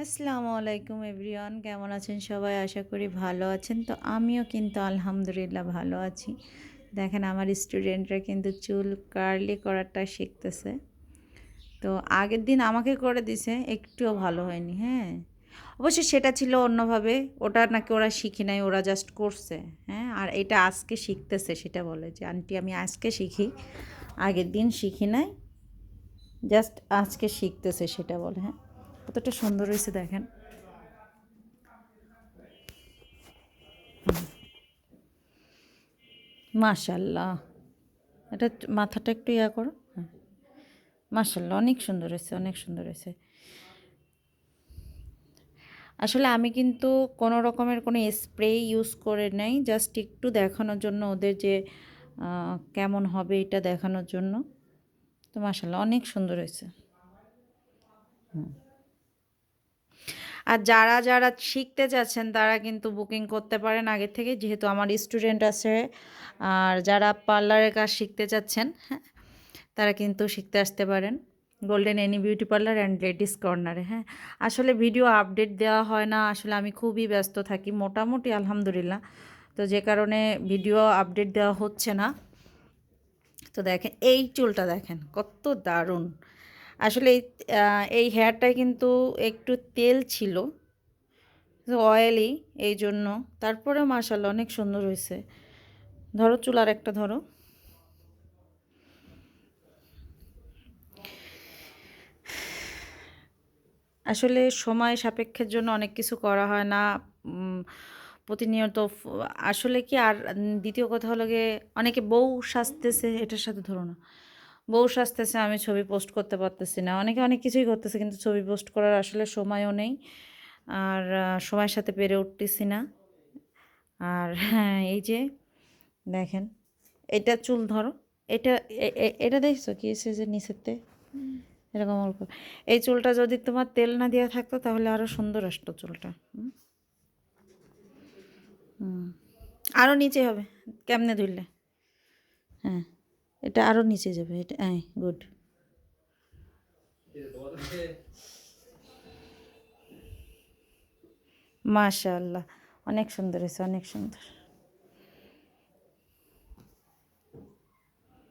আসসালামু আলাইকুম এভরিওয়ান, কেমন আছেন সবাই? আশা করি ভালো আছেন। তো আমিও কিন্তু আলহামদুলিল্লাহ ভালো আছি। দেখেন আমার স্টুডেন্টরা কিন্তু চুল কার্লি করাটা শিখতেছে। তো আগের দিন আমাকে করে দিছে, একটুও ভালো হয়নি। হ্যাঁ, অবশ্য সেটা ছিল অন্যভাবে, ওটা নাকি ওরা শিখি নাই, ওরা জাস্ট করছে। হ্যাঁ, আর এটা আজকে শিখতেছে, সেটা বলে যে আন্টি আমি আজকে শিখি, আগের দিন শিখি নাই, জাস্ট আজকে শিখতেছে সেটা বলে। হ্যাঁ, কতটা সুন্দর হয়েছে দেখেন। মাশাল্লাহ, এটা মাথাটা একটু ইয়া করো। হ্যাঁ, মাশাল্লাহ, অনেক সুন্দর হয়েছে, অনেক সুন্দর হয়েছে। আসলে আমি কিন্তু কোনো রকমের কোনো স্প্রে ইউজ করে নাই, জাস্ট একটু দেখানোর জন্য ওদের যে কেমন হবে এটা দেখানোর জন্য। তো মাশাল্লাহ অনেক সুন্দর হয়েছে। আর যারা যারা শিখতে চাচ্ছেন তারা কিন্তু বুকিং করতে পারেন আগে থেকে, যেহেতু আমার স্টুডেন্ট আছে। আর যারা পার্লারের কাজ শিখতে চাচ্ছেন, হ্যাঁ, তারা কিন্তু শিখতে আসতে পারেন golden any beauty parlour and ladies কর্নারে। হ্যাঁ, আসলে ভিডিও আপডেট দেওয়া হয় না, আসলে আমি খুবই ব্যস্ত থাকি মোটামুটি আলহামদুলিল্লাহ। তো যে কারণে ভিডিও আপডেট দেওয়া হচ্ছে না। তো দেখেন এই চুলটা দেখেন কত দারুণ। আসলে এই হেয়ারটায় কিন্তু একটু তেল ছিল, অয়েলি, এই জন্য। তারপরে মাশাআল্লাহ অনেক সুন্দর হয়েছে। ধরো চুল আর একটা ধরো। আসলে সময় সাপেক্ষের জন্য অনেক কিছু করা হয় না। উম, প্রতিনিয়ত আসলে কি আর দ্বিতীয় কথা হলো গিয়ে অনেকে বউ সাজতেছে, এটার সাথে ধরো না, বউ সাজতেছে আমি ছবি পোস্ট করতে পারতেছি না, অনেকে অনেক কিছুই করতেছে কিন্তু ছবি পোস্ট করার আসলে সময়ও নেই। আর সময়ের সাথে পেরে উঠতেছি না। আর হ্যাঁ, এই যে দেখেন, এটা চুল ধরো, এটা এটা দেখছো কি এসে যে নিচেতে এরকম অল্প। এই চুলটা যদি তোমার তেল না দেওয়া থাকতো তাহলে আরও সুন্দর আসতো চুলটা। আরও নিচে হবে, কেমনে ধরলে? হ্যাঁ, এটা আরও নিচে যাবে, এটা হ্যাঁ, গুড। মাশাআল্লাহ, অনেক সুন্দর হয়েছে, অনেক সুন্দর।